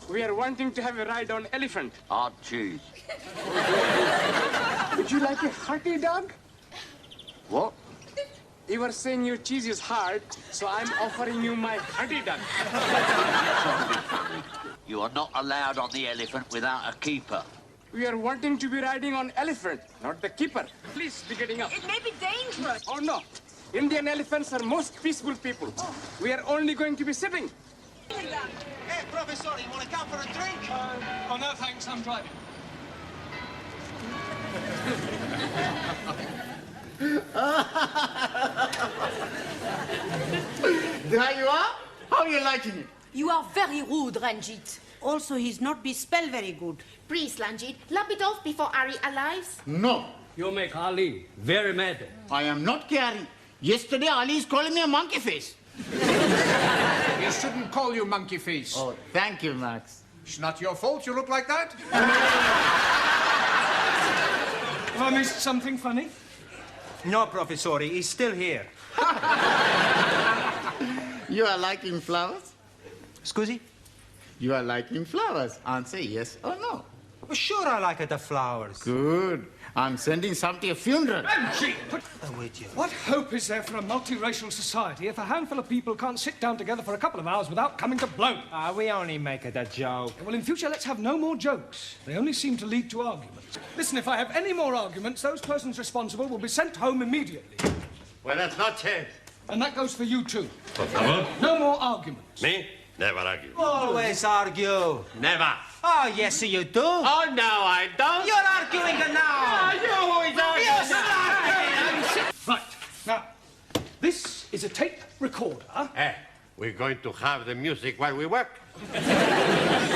J: We are wanting to have a ride on elephant.
U: Hard cheese.
J: Would you like a hearty dog?
U: What?
J: You were saying your cheese is hard, so I'm offering you my hearty dog.
U: You are not allowed on the elephant without a keeper.
J: We are wanting to be riding on elephant, not the keeper. Please be getting up.
D: It may be dangerous.
J: Oh, no. Indian elephants are most peaceful people. We are only going to be sitting.
C: Hey, Professor, you want to come for a drink?
B: Oh, no, thanks. I'm driving.
G: There you are. How are you liking it?
D: You are very rude, Ranjit.
H: Also, he's not be spell very good.
I: Please, Lanjit, lap it off before Ari arrives.
G: No.
S: You make Ali very mad.
G: I am not caring. Yesterday, Ali is calling me a monkey face.
K: He shouldn't call you monkey face.
G: Oh, thank you, Max.
K: It's not your fault you look like that.
B: Have I missed something funny?
C: No, Professor, he's still here.
G: You are liking flowers?
C: Scusi?
G: You are liking flowers. Answer yes or no.
C: Well, sure I like the flowers.
G: Good. I'm sending some to your funeral.
B: Gee, what hope is there for a multiracial society if a handful of people can't sit down together for a couple of hours without coming to blows?
C: We only make it a joke.
B: Well, in future, let's have no more jokes. They only seem to lead to arguments. Listen, if I have any more arguments, those persons responsible will be sent home immediately.
F: Buenas noches.
B: And that goes for you, too.
F: Por favor.
B: No more arguments.
F: Me? Never argue.
C: Always argue.
F: Never.
C: Oh, yes, you do.
F: Oh, no, I don't.
C: You're arguing now.
F: You is arguing.
B: Right. Now, this is a tape recorder.
F: We're going to have the music while we work.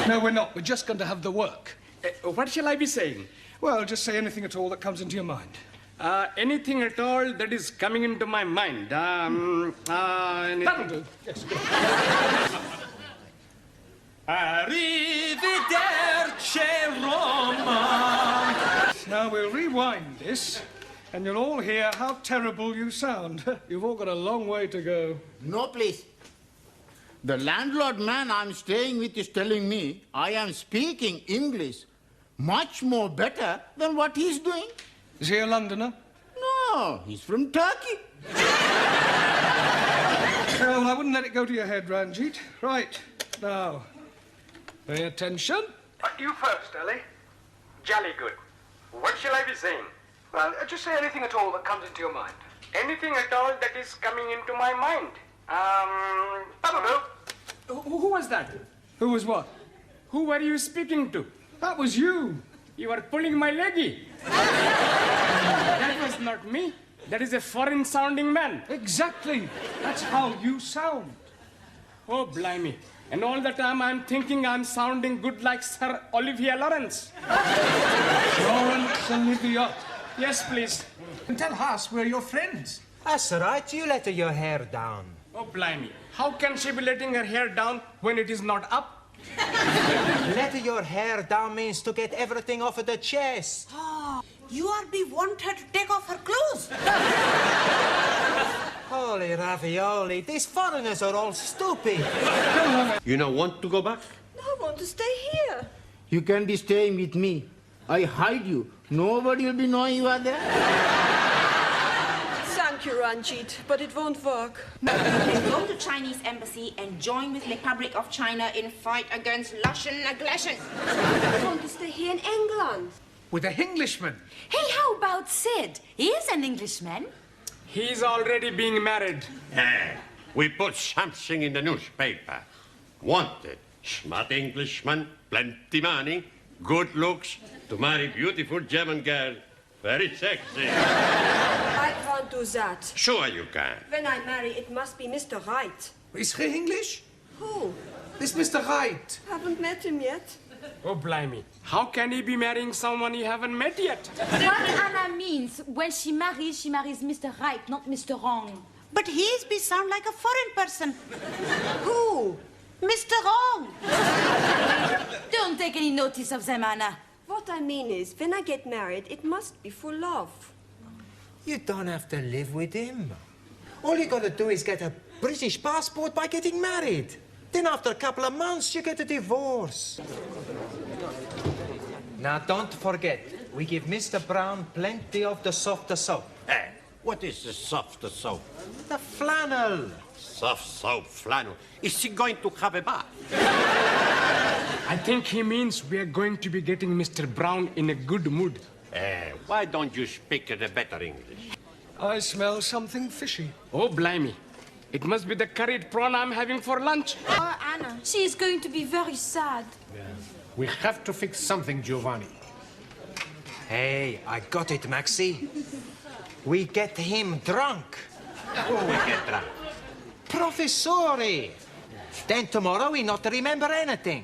B: No, we're not. We're just going to have the work.
J: What shall I be saying?
B: Well, just say anything at all that comes into your mind.
J: Anything at all that is coming into my mind.
B: That'll do. Yes.
J: Arrivederci, Roma.
B: Now we'll rewind this, and you'll all hear how terrible you sound. You've all got a long way to go.
G: No, please. The landlord man I'm staying with is telling me I am speaking English much more better than what he's doing.
B: Is he a Londoner?
G: No, he's from Turkey.
B: Well, I wouldn't let it go to your head, Ranjit. Right, now, pay attention.
J: You first, Ellie. Jolly good. What shall I be saying? Well, just say anything at all that comes into your mind. Anything at all that is coming into my mind. That'll do. Who was that?
B: Who was what?
J: Who were you speaking to?
B: That was you.
J: You were pulling my leggy. That was not me. That is a foreign-sounding man.
B: Exactly. That's how you sound.
J: Oh, blimey. And all the time I'm thinking I'm sounding good like Sir Olivier Lawrence.
B: Lawrence Olivier.
J: Yes, please.
K: And tell us we're your friends.
C: That's all right. You let your hair down.
J: Oh, blimey. How can she be letting her hair down when it is not up?
C: Let your hair down means to get everything off of the chest.
H: Oh, you are be want her to take off her clothes.
C: Holy ravioli, these foreigners are all stupid.
F: You don't want to go back?
E: I want to stay here.
G: You can be staying with me. I hide you. Nobody will be knowing you are there.
E: Thank you, Ranjit, but it won't work.
I: Go to Chinese embassy and join with Republic of China in fight against Russian aggression.
E: I want to stay here in England.
K: With a Englishman.
D: Hey, how about Sid? He is an Englishman.
J: He's already being married.
F: We put something in the newspaper. Wanted. Smart Englishman, plenty money, good looks, to marry beautiful German girl. Very sexy.
E: I can't do that.
F: Sure you can.
E: When I marry, it must be Mr. Right.
K: Is he English?
E: Who?
K: This Mr. Right.
E: Haven't met him yet.
J: Oh, blimey. How can he be marrying someone he haven't met yet?
D: What Anna means, when she marries Mr. Right, not Mr. Wrong.
H: But he's be sound like a foreign person. Who? Mr. Wrong.
D: Don't take any notice of them, Anna.
E: What I mean is, when I get married, it must be for love.
C: You don't have to live with him. All you gotta do is get a British passport by getting married. Then after a couple of months, you get a divorce. Now, don't forget, we give Mr. Brown plenty of the softer soap.
F: Hey, what is the softer soap?
C: The flannel.
F: Soft soap flannel. Is he going to have a bath?
J: I think he means we are going to be getting Mr. Brown in a good mood.
F: Why don't you speak the better English?
B: I smell something fishy.
J: Oh, blimey. It must be the curried prawn I'm having for lunch.
D: Oh, Anna, she is going to be very sad.
K: We have to fix something, Giovanni.
C: Hey, I got it, Maxie. We get him drunk.
F: Who will get drunk?
C: Professore. Then tomorrow he not remember anything.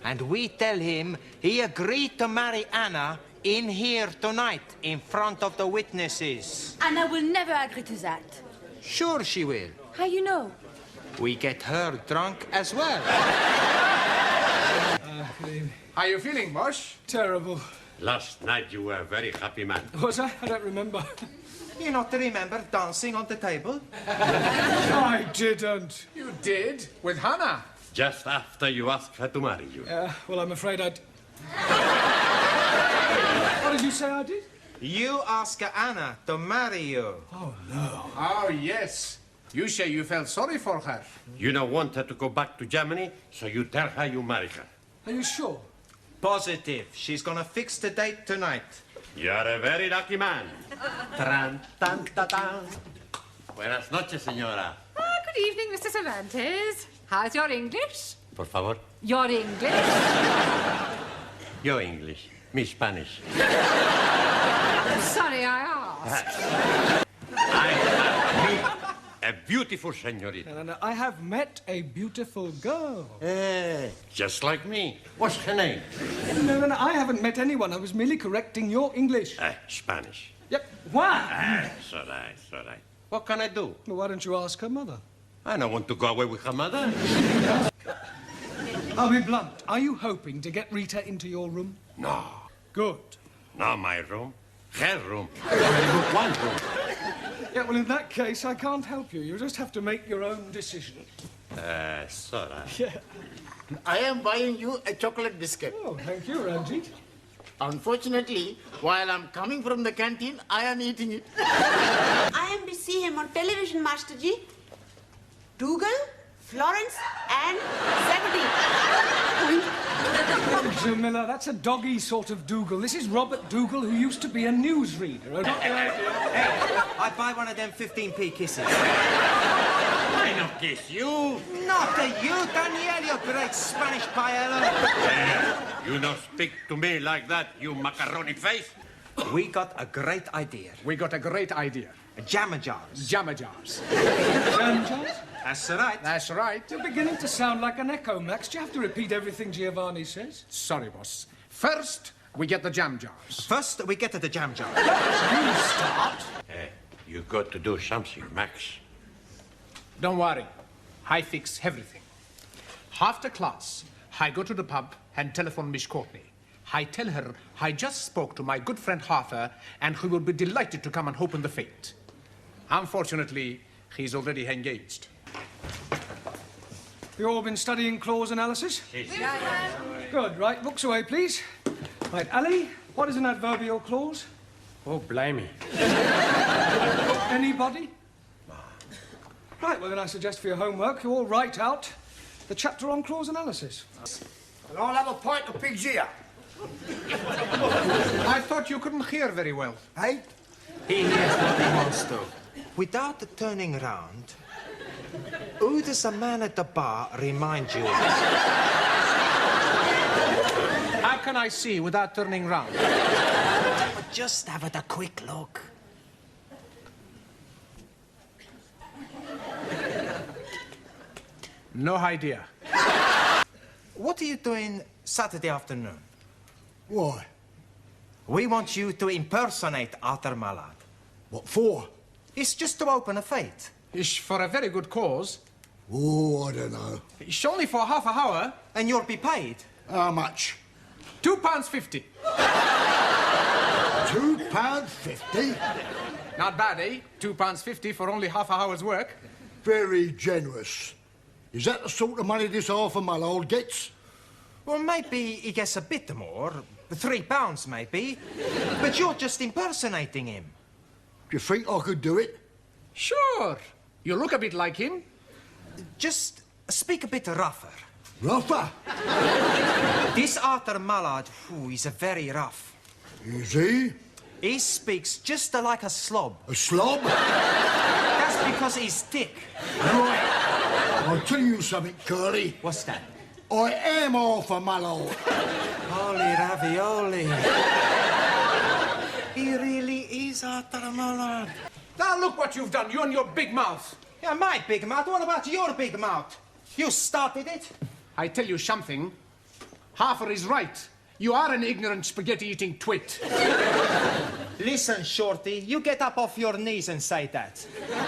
C: And we tell him he agreed to marry Anna in here tonight, in front of the witnesses.
D: Anna will never agree to that.
C: Sure she will.
D: How you know?
C: We get her drunk as well.
K: How are you feeling, Bosch?
B: Terrible.
F: Last night you were a very happy man.
B: Was I? I don't remember.
C: You not remember dancing on the table?
B: I didn't.
K: You did, with Hannah.
F: Just after you asked her to marry you.
B: Well, I'm afraid I'd... What did you say I did?
C: You ask Anna to marry you.
B: Oh, no.
K: Oh, yes. You say you felt sorry for her.
F: You don't want her to go back to Germany, so you tell her you marry her.
B: Are you sure?
C: Positive. She's gonna fix the date tonight.
F: You're a very lucky man. Tran, tan, ta, tan. Buenas noches, señora.
L: Good evening, Mr. Cervantes. How's your English?
F: Por favor.
L: Your English?
F: Your English. Mi Spanish.
L: Sorry, I asked.
F: A beautiful señorita.
B: And I have met a beautiful girl.
F: Just like me. What's her name?
B: No, I haven't met anyone. I was merely correcting your English.
F: Spanish.
B: Yep. Why?
F: It's all right, it's all right. What can I do?
B: Well, why don't you ask her mother?
F: I don't want to go away with her mother.
B: I'll be blunt. Are you hoping to get Rita into your room?
F: No.
B: Good.
F: Not my room. Her room. One room.
B: Yeah, well, in that case, I can't help you. You just have to make your own decision.
F: It's all right.
B: Yeah.
G: I am buying you a chocolate biscuit.
B: Oh, thank you, Ranjit.
G: Unfortunately, while I'm coming from the canteen, I am eating it.
H: I am to see him on television, Master Ji. Dougal, Florence, and Zebedee.
B: Mr. Miller, that's a doggy sort of Dougal. This is Robert Dougal, who used to be a newsreader.
C: Hey, I buy one of them 15p kisses.
F: I not kiss you.
C: Not to you, Daniel, you great Spanish paella.
F: You don't speak to me like that, you macaroni face.
C: We got a great idea.
K: We got a great idea.
C: Jammer jars.
K: Jammer jars.
B: Jam jars?
C: That's right.
K: That's right.
B: You're beginning to sound like an echo, Max. Do you have to repeat everything Giovanni says?
K: Sorry, boss. First, we get the jam jars.
C: First, we get to the jam jar.
B: You start.
F: Hey, you got to do something, Max.
K: Don't worry. I fix everything. After class, I go to the pub and telephone Miss Courtney. I tell her I just spoke to my good friend Arthur and he will be delighted to come and open the fete. Unfortunately, he's already engaged.
B: You all been studying clause analysis?
F: Yeah.
B: Good. Right, books away, please. Right, Ali, what is an adverbial clause?
S: Oh, blimey.
B: Anybody? Right, well, then I suggest for your homework you all write out the chapter on clause analysis.
A: And I'll have a pint of pig's ear.
K: I thought you couldn't hear very well.
A: Hey?
C: He hears what he wants to. Without turning round, who does the man at the bar remind you of?
K: How can I see without turning round?
C: Just have a quick look.
K: No idea.
C: What are you doing Saturday afternoon?
A: Why?
C: We want you to impersonate Arthur Mallard.
A: What for?
C: It's just to open a fete.
K: It's for a very good cause.
A: Oh, I don't know.
K: It's only for half an hour.
C: And you'll be paid.
A: How much?
K: £2.50.
A: £2.50?
K: Not bad, eh? £2.50 for only half an hour's work.
A: Very generous. Is that the sort of money this Arthur Mallard gets?
C: Well, maybe he gets a bit more. £3, maybe. But you're just impersonating him.
A: Do you think I could do it?
K: Sure. You look a bit like him.
C: Just speak a bit rougher.
A: Rougher?
C: This Arthur Mallard, he's a very rough.
A: Is he?
C: He speaks just like a slob.
A: A slob?
C: That's because he's thick.
A: Right. I'll tell you something, Curly.
C: What's that?
A: I am Arthur Mallard.
C: Holy ravioli. He really is Arthur Mallard.
K: Now look what you've done, you and your big mouth.
C: Yeah, my big mouth. What about your big mouth? You started it.
K: I tell you something. Harper is right. You are an ignorant spaghetti-eating twit.
C: Listen, Shorty, you get up off your knees and say that.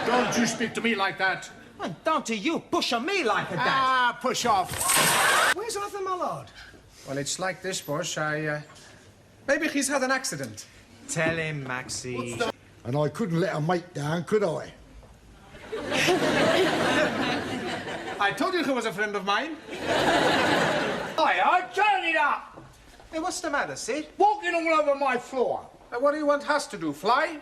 K: Don't you speak to me like that.
C: And don't you push on me like that.
K: Ah, push off.
B: Where's Arthur Mallard?
K: Well, it's like this, boss. Maybe he's had an accident.
C: Tell him, Maxie.
A: And I couldn't let a mate down, could I?
K: I told you he was a friend of mine.
A: Hey, turn it up!
C: Hey, what's the matter, Sid?
A: Walking all over my floor.
K: What do you want us to do, fly?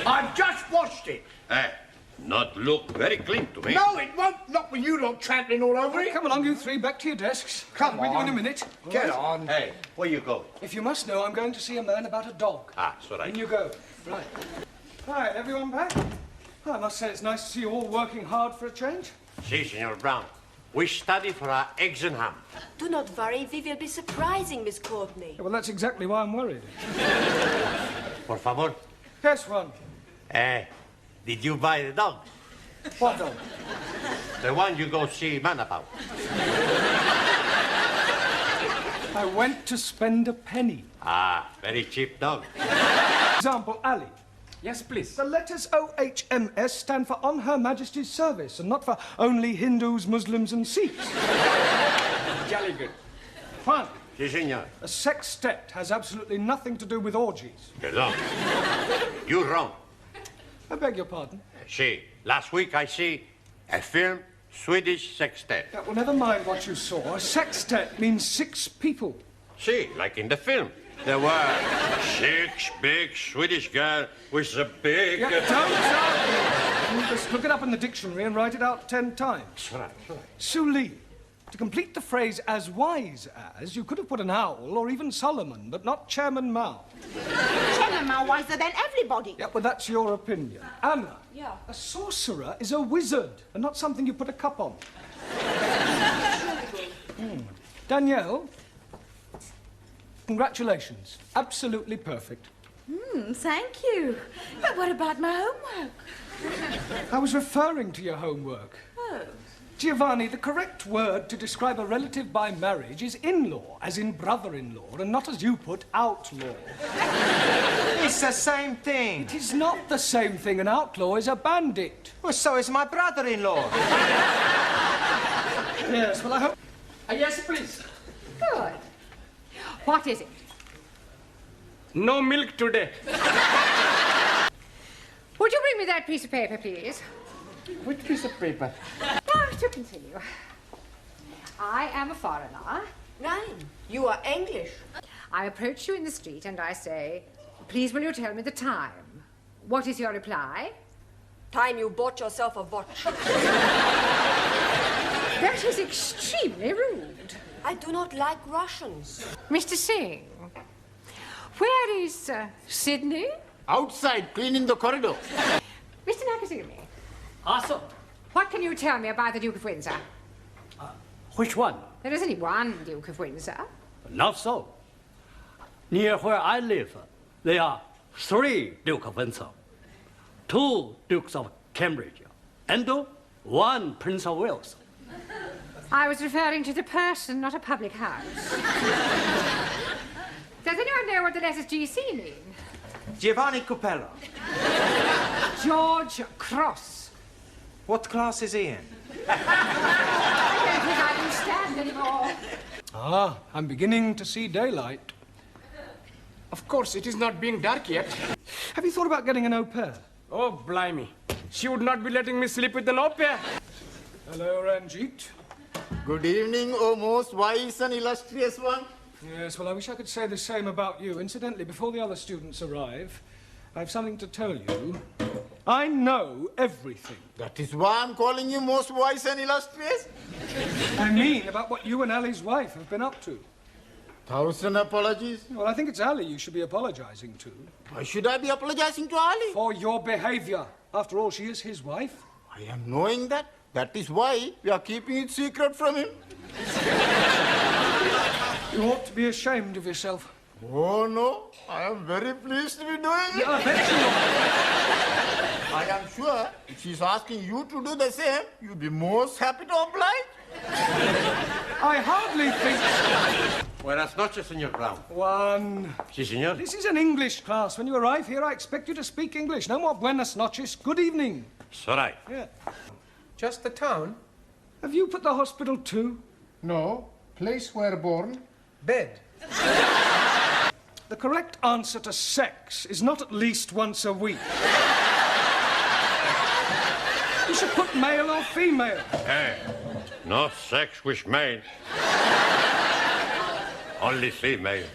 A: I've just washed it.
F: Hey, not look very clean to me.
A: No, it won't. Not with you lot trampling all over it.
B: Come along, you three, back to your desks.
A: Come
B: With you in a
A: on.
B: minute.
A: Get
B: Right.
A: on.
F: Hey, where you going?
B: If you must know, I'm going to see a man about a dog.
F: Ah, it's all right.
B: In you go. Right. Right, everyone back? Well, I must say it's nice to see you all working hard for a change.
F: Si, Senor Brown. We study for our eggs and ham.
E: Do not worry, we will be surprising Miss Courtney.
B: Yeah, well, that's exactly why I'm worried.
F: Por favor.
B: Yes, one.
F: Did you buy the dog?
B: What dog?
F: The one you go see man about.
B: I went to spend a penny.
F: Ah, very cheap dog.
B: Example, Ali.
M: Yes, please.
B: The letters OHMS stand for On Her Majesty's Service and not for only Hindus, Muslims and Sikhs.
M: Jolly good.
B: Fine.
F: Si, senor.
B: A sextet has absolutely nothing to do with orgies.
F: Perdón. You're wrong.
B: I beg your pardon.
F: See, last week I see a film, Swedish sextet.
B: Yeah, well, never mind what you saw. A sextet means 6 people.
F: See, like in the film. There were 6 big Swedish girls with a big...
B: Yeah, don't just look it up in the dictionary and write it out 10 times.
F: Right.
B: Suli. To complete the phrase as wise as, you could have put an owl or even Solomon, but not Chairman Mao.
I: Chairman Mao wiser than everybody.
B: Yeah, well, that's your opinion. Anna.
E: Yeah.
B: A sorcerer is a wizard and not something you put a cup on. Danielle. Congratulations. Absolutely perfect.
D: Thank you. But what about my homework?
B: I was referring to your homework.
D: Oh.
B: Giovanni, the correct word to describe a relative by marriage is in-law, as in brother-in-law, and not as you put, outlaw.
C: It's the same thing.
B: It is not the same thing. An outlaw is a bandit.
C: Well, so is my brother-in-law.
B: Yes, well, I hope...
M: Yes, please.
L: Good. What is it?
M: No milk today.
L: Would you bring me that piece of paper, please?
M: Which piece of paper?
L: Now, to continue. I am a foreigner.
E: Nein, you are English.
L: I approach you in the street and I say, please will you tell me the time? What is your reply?
E: Time you bought yourself a watch.
L: That is extremely rude.
E: I do not like Russians.
L: Mr. Singh, where is Sydney?
G: Outside, cleaning the corridor.
L: Mr. Nakasumi,
M: Also,
L: what can you tell me about the Duke of Windsor?
M: which one?
L: There is only one Duke of Windsor.
M: Not so. Near where I live, there are 3 Duke of Windsor, 2 Dukes of Cambridge, and 1 Prince of Wales.
L: I was referring to the person, not a public house. Does anyone know what the letters GC mean?
C: Giovanni Cupello.
L: George Cross.
C: What class is he in?
L: I don't think I can stand anymore.
B: Ah, I'm beginning to see daylight.
J: Of course, it is not being dark yet.
B: Have you thought about getting an au pair?
J: Oh, blimey. She would not be letting me sleep with an au pair.
B: Hello, Ranjit.
G: Good evening, O most wise and illustrious one.
B: Yes, well, I wish I could say the same about you. Incidentally, before the other students arrive, I have something to tell you. I know everything.
G: That is why I'm calling you most wise and illustrious.
B: I mean about what you and Ali's wife have been up to.
G: 1,000 apologies.
B: Well, I think it's Ali you should be apologizing to.
G: Why should I be apologizing to Ali?
B: For your behavior. After all, she is his wife.
G: I am knowing that. That is why we are keeping it secret from him.
B: You ought to be ashamed of yourself.
G: Oh, no. I am very pleased to be doing it.
B: Yeah, I bet you are.
G: I am sure if she's asking you to do the same, you'll be most happy to oblige.
B: I hardly think so.
F: Buenas noches, Señor Brown.
B: 1.
F: Si, señor.
B: This is an English class. When you arrive here, I expect you to speak English. No more buenas noches. Good evening.
F: It's all right.
B: Yeah.
K: Just the town?
B: Have you put the hospital too?
K: No. Place where born? Bed.
B: The correct answer to sex is not at least once a week. You should put male or female.
F: Hey, no sex with male. Only female.